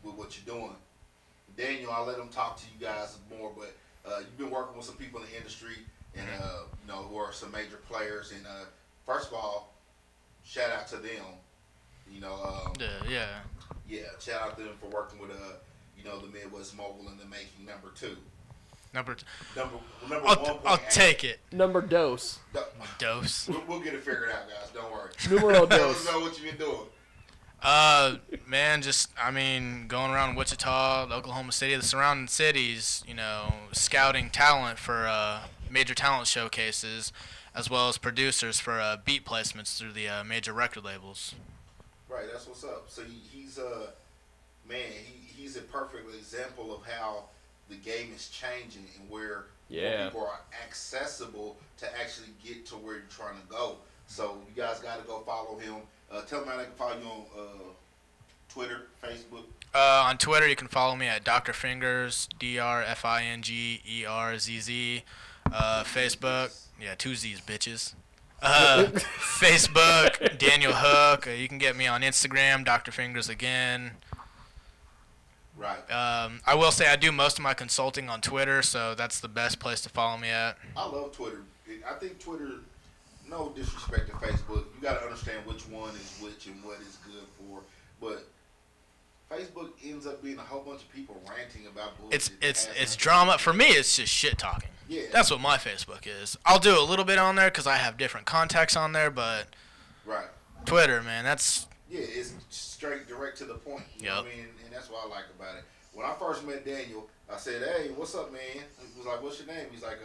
with what you're doing. Daniel, I'll let him talk to you guys more, but you've been working with some people in the industry and who are some major players. And first of all, shout out to them. Yeah. Shout out to them for working with the Midwest Mobile in the making. Number two. Number one. I'll take it. Number dose. Dose. We'll get it figured out, guys. Don't worry. Numero Let dose. us know what you've been doing. Man, going around Wichita, Oklahoma City, the surrounding cities, scouting talent for major talent showcases, as well as producers for beat placements through the major record labels. Right, that's what's up. So he's a perfect example of how the game is changing and where more people are accessible to actually get to where you're trying to go. So you guys got to go follow him. Tell them how they can follow you on Twitter, Facebook. On Twitter, you can follow me at Dr. Fingers, DrFingerZZ. Facebook, two Z's, bitches. Facebook, Daniel Hook. You can get me on Instagram, Dr. Fingers again. Right. I will say I do most of my consulting on Twitter, so that's the best place to follow me at. I love Twitter. I think Twitter, no disrespect to Facebook, you got to understand which one is which and what is good for. But Facebook ends up being a whole bunch of people ranting about bullshit. It's drama. For me, it's just shit talking. Yeah. That's what my Facebook is. I'll do a little bit on there because I have different contacts on there, but right. Twitter, man, that's... Yeah, it's straight, direct to the point. You know what I mean? And that's what I like about it. When I first met Daniel, I said, "Hey, what's up, man?" He was like, "What's your name?" He's like,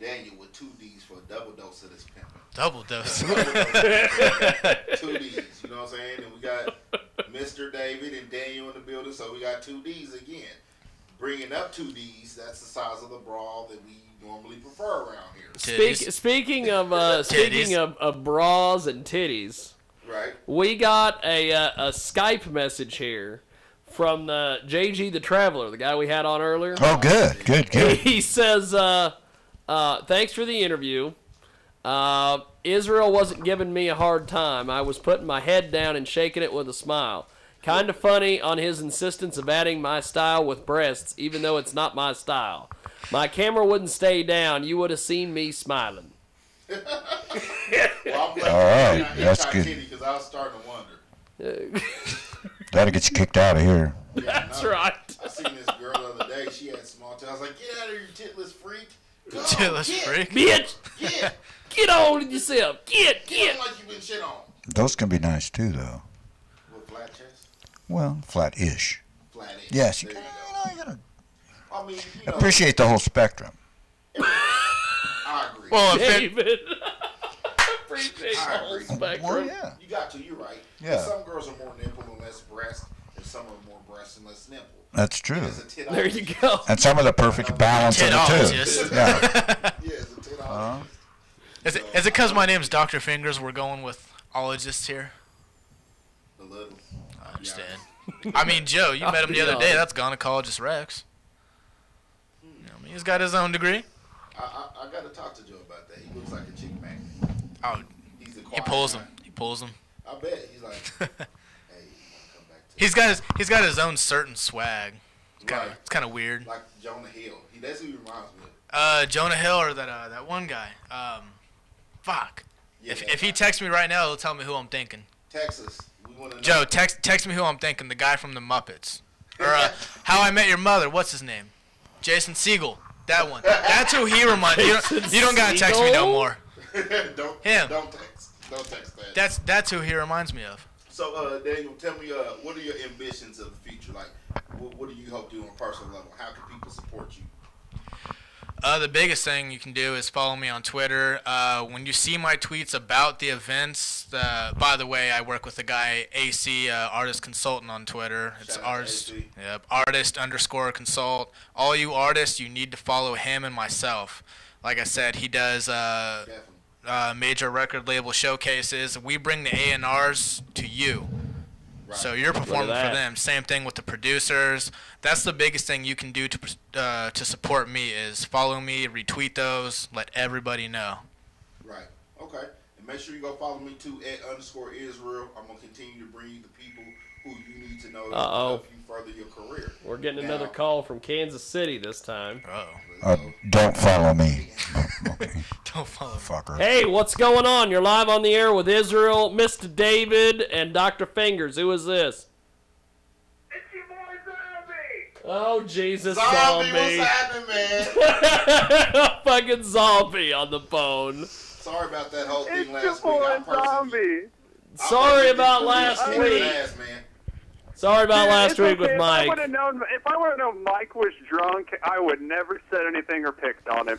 Daniel with 2 D's for a double dose of this pimpin'. Double dose. 2 D's, you know what I'm saying? And we got Mr. David and Daniel in the building, so we got 2 D's again. Bringing up 2 D's, that's the size of the bra that we normally prefer around here. Speaking of bras and titties, right? We got a Skype message here from JG the Traveler, the guy we had on earlier. Oh, good. He says, thanks for the interview. Israel wasn't giving me a hard time. I was putting my head down and shaking it with a smile. Kind of funny on his insistence of adding my style with breasts, even though it's not my style. My camera wouldn't stay down. You would have seen me smiling. Well, I'm glad all right, that's good. Because I was starting to wonder. That'll get you kicked out of here. Yeah, that's right. I seen this girl the other day. She had small tits. I was like, "Get out of here, you titless freak! Go, titless freak, bitch! Get on with yourself! Get! Like you've been shit on." Those can be nice too, though. With flat chest. Well, flat-ish. Flat-ish. Yes, you gotta. I mean, appreciate the whole spectrum. I agree. Well, David. Appreciate the whole spectrum. Well, yeah. You got to. You're right. Yeah. Some girls are more nipple and less breast, and some are more breast and less nipple. That's true. There you go. And some of the perfect balance of the two. Yeah, it's a titologist. Is it because my name's Dr. Fingers we're going with ologists here? A little. I understand. I mean, Joe, you met him the other day. That's gynecologist Rex. He's got his own degree. I got to talk to Joe about that. He looks like a chick magnet. Oh, he pulls them. He pulls them. I bet. He's like, hey, come back to He's got his own certain swag. It's kind of weird. Like Jonah Hill. That's who he reminds me of. Jonah Hill or that one guy. Fuck. Yeah, if he texts me right now, he'll tell me who I'm thinking. Texas. We want to know. Joe, text me who I'm thinking. The guy from the Muppets. Or How I Met Your Mother. What's his name? Jason Segel. That one. That's who he reminds me. You don't gotta text me no more. Him. Don't text that. That's who he reminds me of. So, Daniel, tell me, what are your ambitions of the future? Like, what do you hope to do on a personal level? How can people support you? The biggest thing you can do is follow me on Twitter. When you see my tweets about the events, by the way, I work with the guy AC, artist consultant on Twitter. It's artist_consult. All you artists, you need to follow him and myself. Like I said, he does major record label showcases. We bring the A&Rs to you. Right. So you're performing for them. Same thing with the producers. That's the biggest thing you can do to support me is follow me, retweet those, let everybody know. Right. Okay. And make sure you go follow me too @_Israel. I'm gonna continue to bring you the people who you need to know to Uh-oh. help you further your career. We're getting another call from Kansas City this time. Don't follow me. Don't follow me. Fucker. Hey, what's going on? You're live on the air with Israel, Mr. David, and Dr. Fingers. Who is this? It's your boy Zombie! Oh, Jesus, Zombie, zombie. what's happening, man? Fucking zombie on the phone. Sorry about that whole It's thing your last week. boy I personally- Zombie! Sorry about last I week. ass, man. Sorry about last It's week okay. with Mike. If I would have known Mike was drunk, I would never said anything or picked on him.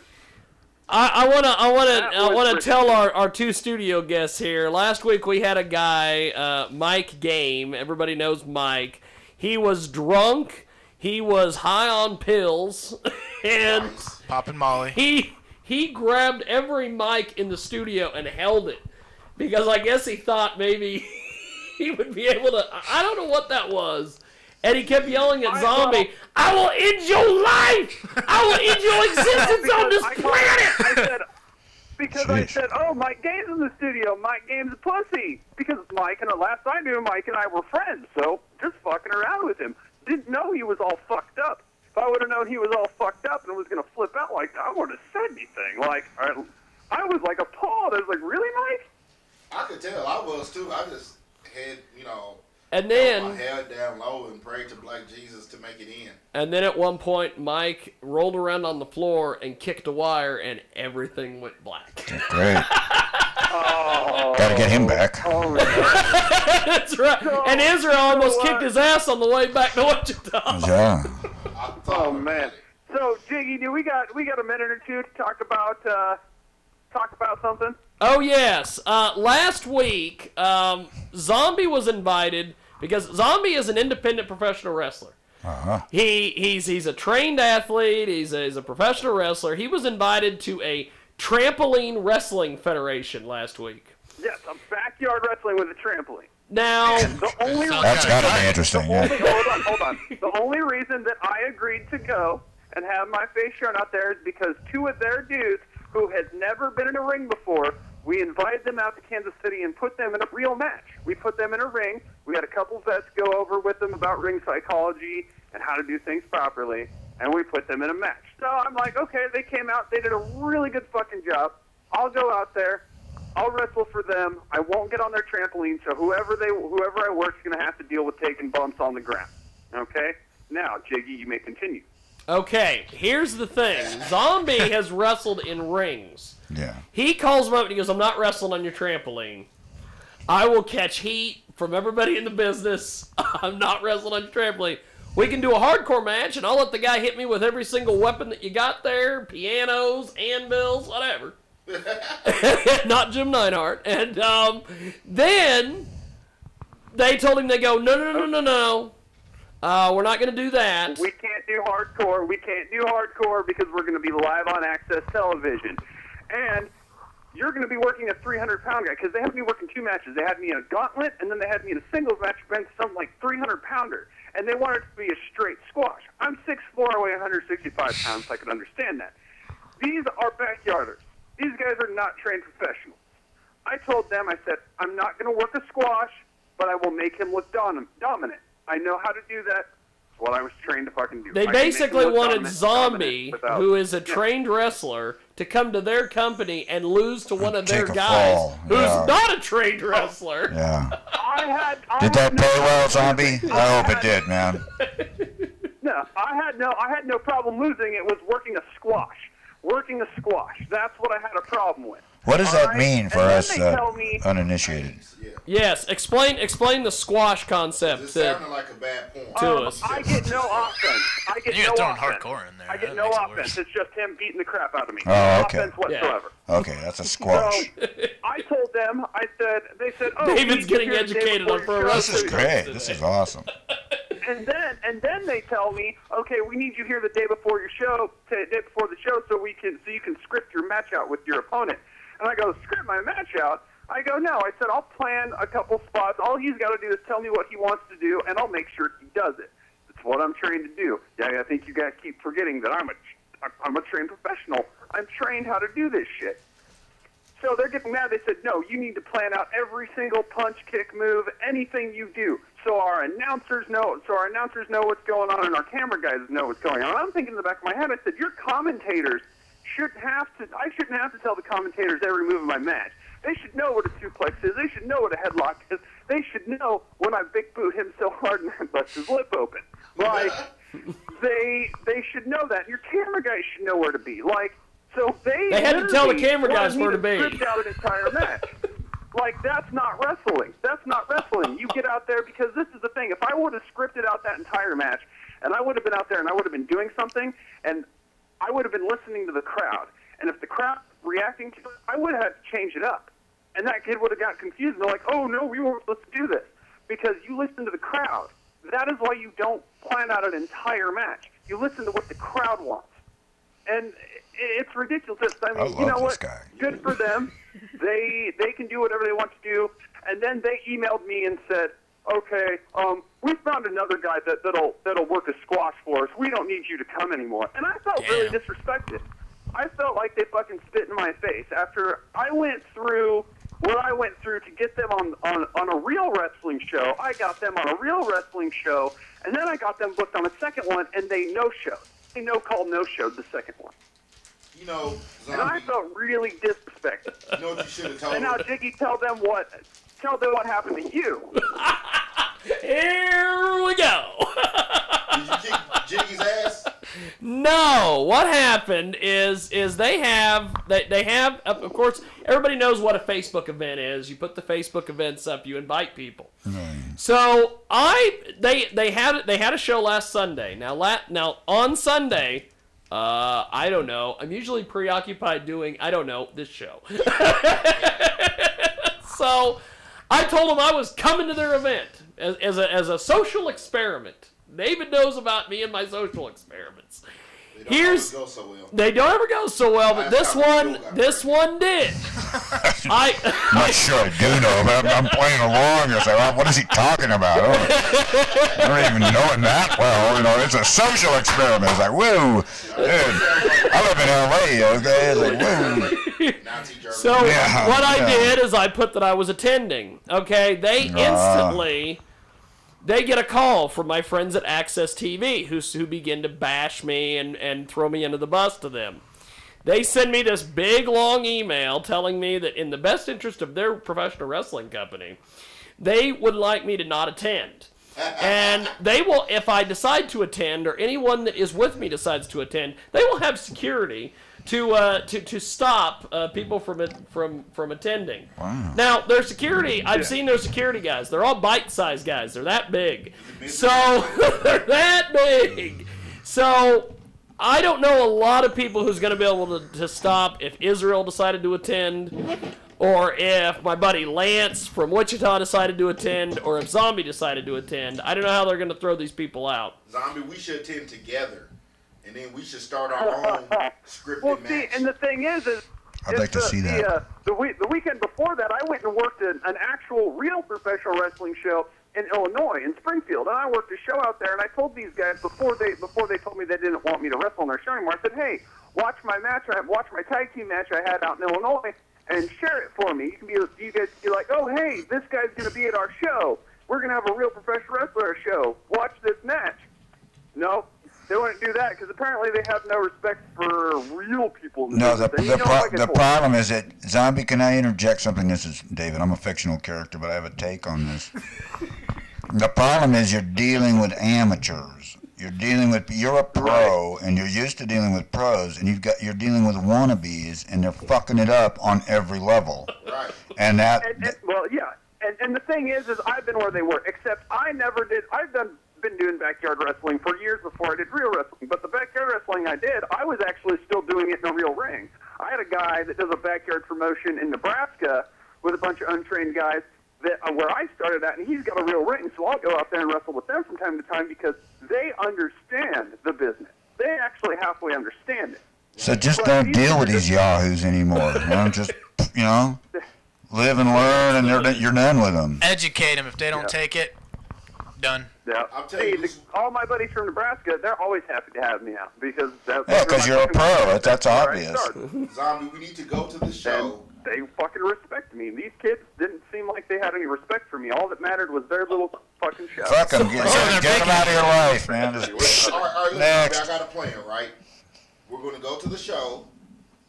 I want to was tell our two studio guests here. Last week we had a guy, Mike Game. Everybody knows Mike. He was drunk. He was high on pills, and Poppin' Molly. he grabbed every mic in the studio and held it because I guess he thought maybe he would be able to. I don't know what that was. And he kept yelling at Zombie, I will end your life! I will end your existence on this planet! I said, oh, Mike Game's in the studio. Mike Game's a pussy. Because Mike, and the last I knew, Mike and I were friends. So, just fucking around with him. Didn't know he was all fucked up. If I would have known he was all fucked up and was going to flip out like that, I wouldn't have said anything. Like, I was like appalled. I was like, really, Mike? I could tell. I was too. I just had, And held then, my head down low and prayed to Black Jesus to make it in. and then at one point, Mike rolled around on the floor and kicked a wire, and everything went black. Great. Gotta get him back. Oh, That's right. And Israel almost kicked his ass on the way back to Wichita. Yeah. oh man. So, Jiggy, we got a minute or two to talk about something? Oh, yes. Last week, Zombie was invited because Zombie is an independent professional wrestler. Uh-huh. He's a trained athlete. He's a professional wrestler. He was invited to a trampoline wrestling federation last week. Yes, I'm backyard wrestling with a trampoline. Now, The only That's gotta be interesting. Yeah. hold on. The only reason that I agreed to go and have my face shown out there is because two of their dudes who had never been in a ring before, we invited them out to Kansas City and put them in a real match. We put them in a ring. We had a couple vets go over with them about ring psychology and how to do things properly, and we put them in a match. So I'm like, okay, they came out. They did a really good fucking job. I'll go out there. I'll wrestle for them. I won't get on their trampoline, so whoever I work is going to have to deal with taking bumps on the ground. Okay? Now, Jiggy, you may continue. okay, here's the thing. Zombie has wrestled in rings. Yeah. He calls him up and he goes, I'm not wrestling on your trampoline. I will catch heat from everybody in the business. I'm not wrestling on your trampoline. We can do a hardcore match, and I'll let the guy hit me with every single weapon that you got there, pianos, anvils, whatever. Not Jim Neidhart. And then they told him, they go, no. We're not going to do that. We can't do hardcore. We can't do hardcore because we're going to be live on Access Television. And you're going to be working a 300-pound guy because they had me working two matches. They had me in a gauntlet, and then they had me in a singles match bench something like 300-pounder. And they wanted it to be a straight squash. I'm 6'4", I weigh 165 pounds, so I can understand that. These are backyarders. These guys are not trained professionals. I told them, I said, I'm not going to work a squash, but I will make him look dominant. I know how to do that. It's what I was trained to fucking do. They basically wanted Zombie, who is a trained wrestler, to come to their company and lose to one of their Take a guys fall. who's Yeah. not a trained wrestler. Yeah. I Did that had pay no well, problem Zombie? losing. I hope it did, man. No, I had no problem losing. It was working a squash. Working a squash. That's what I had a problem with. What does that mean for And then us they tell me- uninitiated? Yeah. Yes, explain the squash concept This to sounded like a bad porn. to us. I get no offense. I get You're no throwing offense. hardcore in there. I get That no makes it offense. worse. It's just him beating the crap out of me. Oh, No okay. offense whatsoever. Okay, that's a squash. So I told them, they said, oh, David's we getting need you here the day educated on before pro your This show. is wrestling. great. This is awesome. And then they tell me, okay, we need you here the day before your show, so you can script your match out with your opponent. And I go, script my match out? I go, no. I said, I'll plan a couple spots. All he's got to do is tell me what he wants to do, and I'll make sure he does it. That's what I'm trained to do. Yeah, I think you guys keep forgetting that I'm a trained professional. I'm trained how to do this shit. So they're getting mad. They said, no, you need to plan out every single punch, kick, move, anything you do. so our announcers know what's going on, and our camera guys know what's going on. I'm thinking in the back of my head, I said, your commentators I shouldn't have to tell the commentators every move of my match. They should know what a suplex is. They should know what a headlock is. They should know when I big boot him so hard and I bust his lip open. Like, they should know that. Your camera guys should know where to be. Like, so they had to tell the camera guys where to be. Script out an entire match. Like, that's not wrestling. That's not wrestling. You get out there, because this is the thing. If I would have scripted out that entire match, and I would have been out there and I would have been doing something, and I would have been listening to the crowd, and if the crowd reacting to it, I would have had to change it up. And that kid would have got confused. They're like, oh, no, we weren't supposed to do this. Because you listen to the crowd. That is why you don't plan out an entire match. You listen to what the crowd wants. And it's ridiculous. I mean, you know what? Good for them. They can do whatever they want to do. And then they emailed me and said, okay, we found another guy that'll work a squash for us. We don't need you to come anymore. And I felt really disrespected. I felt like they fucking spit in my face after I went through what I went through to get them on a real wrestling show. I got them on a real wrestling show, and then I got them booked on a second one, and they no-showed. They no-showed the second one. You know, Zombie, and I felt really disrespected. You know what you should have told them? And now, Jiggy, tell them what happened to you. Here we go. Did you kick Jiggy's ass? No. What happened is they have of course everybody knows what a Facebook event is. You put the Facebook events up, you invite people. So they had a show last Sunday. Now on Sunday, I don't know. I'm usually preoccupied doing this show. So I told them I was coming to their event as a social experiment. David knows about me and my social experiments. They don't ever go so well, but this one did. I'm not sure I do know, but I'm playing along. I say, well, what is he talking about? I don't even know it that well. You know, it's a social experiment. It's like, whoa, dude, I live in L.A., okay? It's like, whoa. So what I did is I put that I was attending. Okay, they instantly... They get a call from my friends at Access TV who begin to bash me and throw me under the bus to them. They send me this big, long email telling me that in the best interest of their professional wrestling company, they would like me to not attend. And they will, if I decide to attend or anyone that is with me decides to attend, they will have security to stop people from attending. Wow. Now, their security, I've seen their security guys. They're all bite-sized guys. They're that big. So, they're that big. So, I don't know a lot of people who's going to be able to stop if Israel decided to attend, or if my buddy Lance from Wichita decided to attend, or if Zombie decided to attend. I don't know how they're going to throw these people out. Zombie, we should attend together. And then we should start our own scripted match. And the thing is I'd like to see that. The weekend before that, I went and worked an actual real professional wrestling show in Illinois, in Springfield. And I worked a show out there, and I told these guys before they told me they didn't want me to wrestle on their show anymore, I said, hey, watch my tag team match I had out in Illinois and share it for me. You guys be like, oh, hey, this guy's going to be at our show. We're going to have a real professional wrestler show. Watch this match. No. They wouldn't do that because apparently they have no respect for real people. No, the problem is that, Zombie, can I interject something? This is David. I'm a fictional character, but I have a take on this. The problem is you're dealing with amateurs. You're a pro, and you're used to dealing with pros, and you're dealing with wannabes, and they're fucking it up on every level. Right. And the thing is I've been where they were, except I never did. I've been doing backyard wrestling for years before I did real wrestling, but the backyard wrestling I did, I was actually still doing it in a real ring. I had a guy that does a backyard promotion in Nebraska with a bunch of untrained guys where I started at, and he's got a real ring, so I'll go out there and wrestle with them from time to time because they understand the business. They actually halfway understand it. So just don't deal with these yahoos anymore. Just, live and learn, and you're done with them. Educate them. If they don't take it, done. Yeah, I'll tell you, all my buddies from Nebraska, they're always happy to have me out because because you're a pro. That's obvious. Zombie, we need to go to the show they fucking respect me. These kids didn't seem like they had any respect for me. All that mattered was their little fucking show. Fuck them. Get them out of your life, man. All right, Next. I got a plan, right? We're going to go to the show.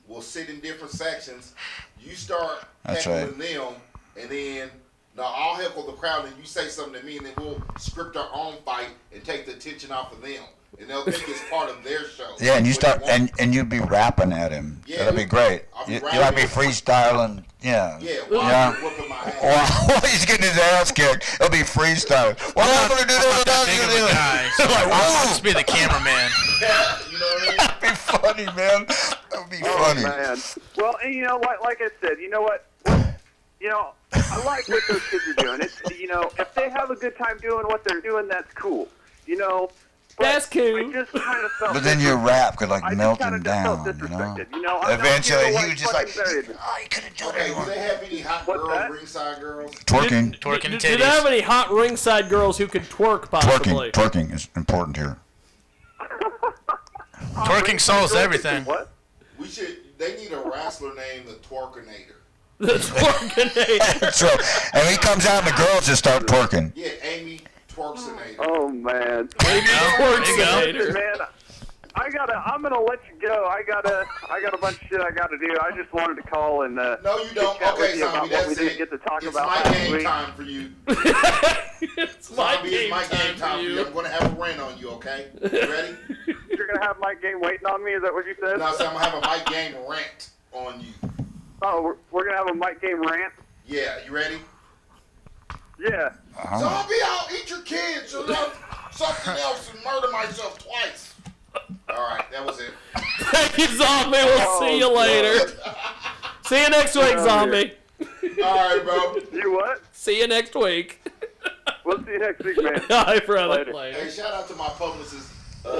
We'll sit in different sections. You start heckling them, and then I'll heckle the crowd, and you say something to me, and then we'll script our own fight and take the attention off of them. And they'll think it's part of their show. Yeah, and you start, and you'd be rapping at him. Yeah, that'd be great. You'd like be freestyling. Yeah. Yeah, while you're whooping my ass. While he's getting his ass kicked, he'll be freestyling. Well, I'm going to do this without big of a guy, so I'll just be the cameraman. Yeah, you know what I mean? That'd be funny, man. That'd be funny. Man. Well, and like I said, you know what? I like what those kids are doing. It's, if they have a good time doing what they're doing, that's cool. That's cool. I just kind of felt. But then your rap could melt him down, Eventually, he was just like, oh, he couldn't do it anymore. Do they have any hot ringside girls? Twerking. Twerking titties. Do they have any hot ringside girls who could twerk, possibly? Twerking is important here. Twerking solves everything. What? They need a wrestler named the Twerkinator. The Twerkinator. So, and he comes out and the girls just start twerking. Yeah, Amy Twerksinator. Oh man. Amy Twerksinator. Man, I'm gonna let you go. I got a bunch of shit I gotta do. I just wanted to call and no, you don't. Okay, Zombie, that's we didn't get to talk it's about my last game week. time for you. It's Zombie, it's my game time for you. I'm gonna have a rant on you. Okay, you ready? You're gonna have Mike Game waiting on me. Is that what you said? No, so I'm gonna have a Mike Game rant on you. Oh, we're gonna have a Mike Game rant. Yeah, you ready? Yeah. Zombie, I'll eat your kids or something else and murder myself twice. All right, that was it. Thank you, Zombie. We'll see you later. See you next week, Zombie. All right, bro. You what? See you next week. We'll see you next week, man. All right, brother. Later. Hey, shout out to my publicist,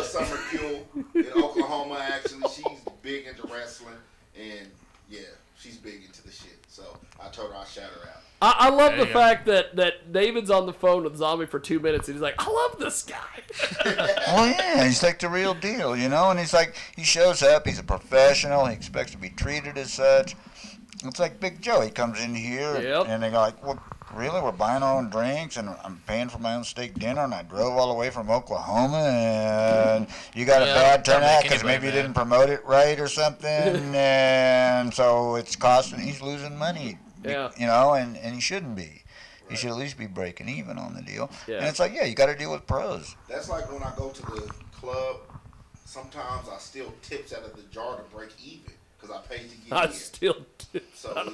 Summer Kill in Oklahoma. Actually, she's big into wrestling, and yeah, she's big into the shit. So I told her I'd shout her out. I love the fact that David's on the phone with Zombie for 2 minutes, and he's like, I love this guy. Well, yeah, he's like the real deal, and he's like, he shows up, he's a professional, he expects to be treated as such. It's like Big Joe, he comes in here, and they go like, well, really, we're buying our own drinks, and I'm paying for my own steak dinner, and I drove all the way from Oklahoma, and you got a bad turnout because maybe you didn't promote it right or something, and so it's costing, he's losing money. Yeah. And he shouldn't be. He should at least be breaking even on the deal. Yeah. And it's like, you got to deal with pros. That's like when I go to the club, sometimes I steal tips out of the jar to break even because I paid to get in. I still do. So,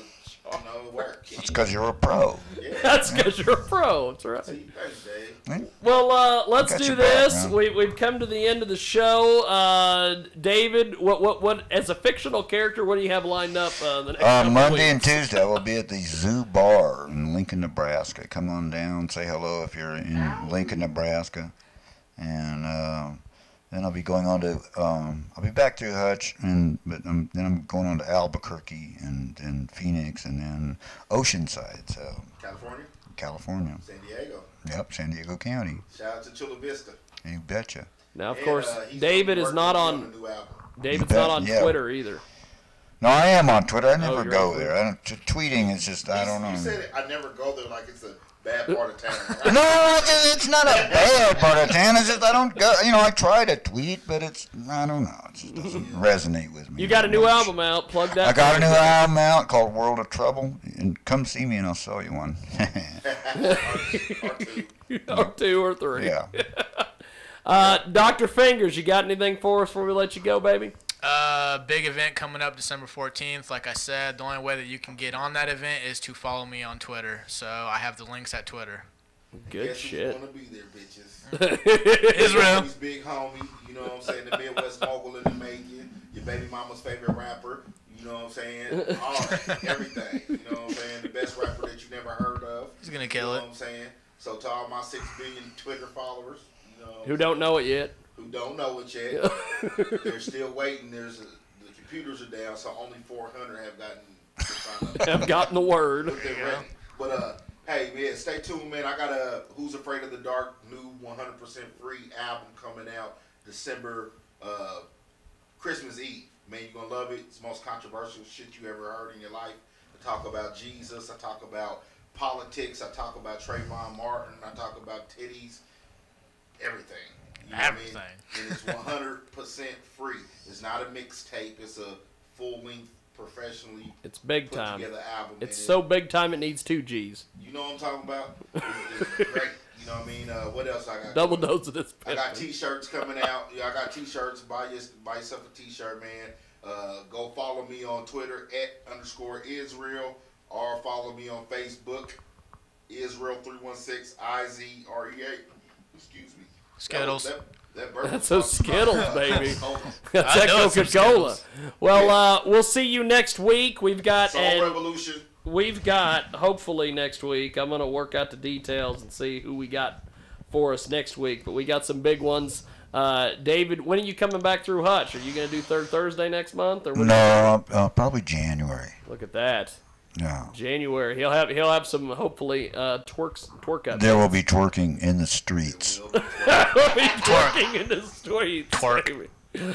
it works. It's because you're a pro. Yeah. That's because you're a pro. That's right. See, thanks, Dave. Well, let's do this. Back, We've come to the end of the show. David, what as a fictional character, what do you have lined up the next couple Monday weeks? and Tuesday, we'll be at the Zoo Bar in Lincoln, Nebraska. Come on down, say hello if you're in Lincoln, Nebraska. And then I'll be going on to, I'll be back through Hutch, then I'm going on to Albuquerque and Phoenix and then Oceanside. So California. San Diego. Yep, San Diego County. Shout out to Chula Vista. You betcha. Now, of course, David is not on. David's not on Twitter either. No, I am on Twitter. I never go there. Tweeting is just, I don't know. You said I never go there like it's a bad part of town. Right? No, it's not a bad part of town. It's just I don't go. I try to tweet, but I don't know. It just doesn't resonate with me. You got a new album out. Plug that. I got a new album out called World of Trouble, and come see me and I'll sell you one. or two or three. Yeah. Dr. Fingers, you got anything for us before we let you go, baby? Big event coming up December 14th. Like I said, the only way that you can get on that event is to follow me on Twitter. So I have the links at Twitter. Good shit. Who's gonna be there, bitches? Israel. He's big homie. You know what I'm saying? The Midwest mogul in the making. Your baby mama's favorite rapper. You know what I'm saying? Everything. You know what I'm saying? The best rapper that you never heard of. He's gonna kill it. You know what I'm saying? So to all my 6 billion Twitter followers, who don't know it yet. Who don't know it yet. They're still waiting. The computers are down, so only 400 have gotten the word. But hey man, stay tuned, man. I got a Who's Afraid of the Dark new 100% free album coming out December Christmas Eve. Man, you're gonna love it. It's the most controversial shit you ever heard in your life. I talk about Jesus. I talk about politics. I talk about Trayvon Martin. I talk about titties. Everything. You know Everything. What I mean? And it's 100% free. It's not a mixtape. It's a full-length, professionally It's big put time. together album. It's so big time it needs 2 G's. You know what I'm talking about? It's great. You know what I mean? What else I got? Double dose of this. I got T-shirts coming out. I got T-shirts. Buy yourself a T-shirt, man. Go follow me on Twitter @_Israel, or follow me on Facebook Israel316 IZREA. Excuse me. Skittles. That's those Skittles, baby. That's I that know it's some Coca-Cola. Skittles. Well, we'll see you next week. We've got Revolution. We've got, hopefully next week, I'm going to work out the details and see who we got for us next week. But we got some big ones. David, when are you coming back through Hutch? Are you going to do Third Thursday next month? Or No, probably January. Look at that. Yeah. January. He'll have some, hopefully, twerk up. There will be twerking in the streets. There will be twerking in the streets. Twerk. Baby. Can you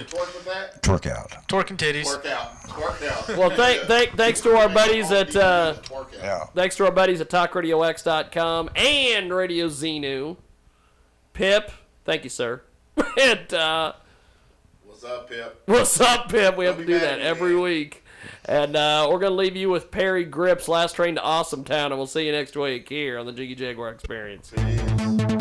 twerk with that? Twerk out. Twerking titties. Twerk out. Well, thanks to our buddies at Yeah. thanks to our buddies at TalkRadioX.com and Radio Xenu. Pip, thank you, sir. And What's up, Pip? what's up, Pip? We have to Don't be do mad that at me, every man. week. And we're gonna leave you with Perry Grips, Last Train to Awesome Town, and we'll see you next week here on the Jiggy Jaguar Experience. Peace.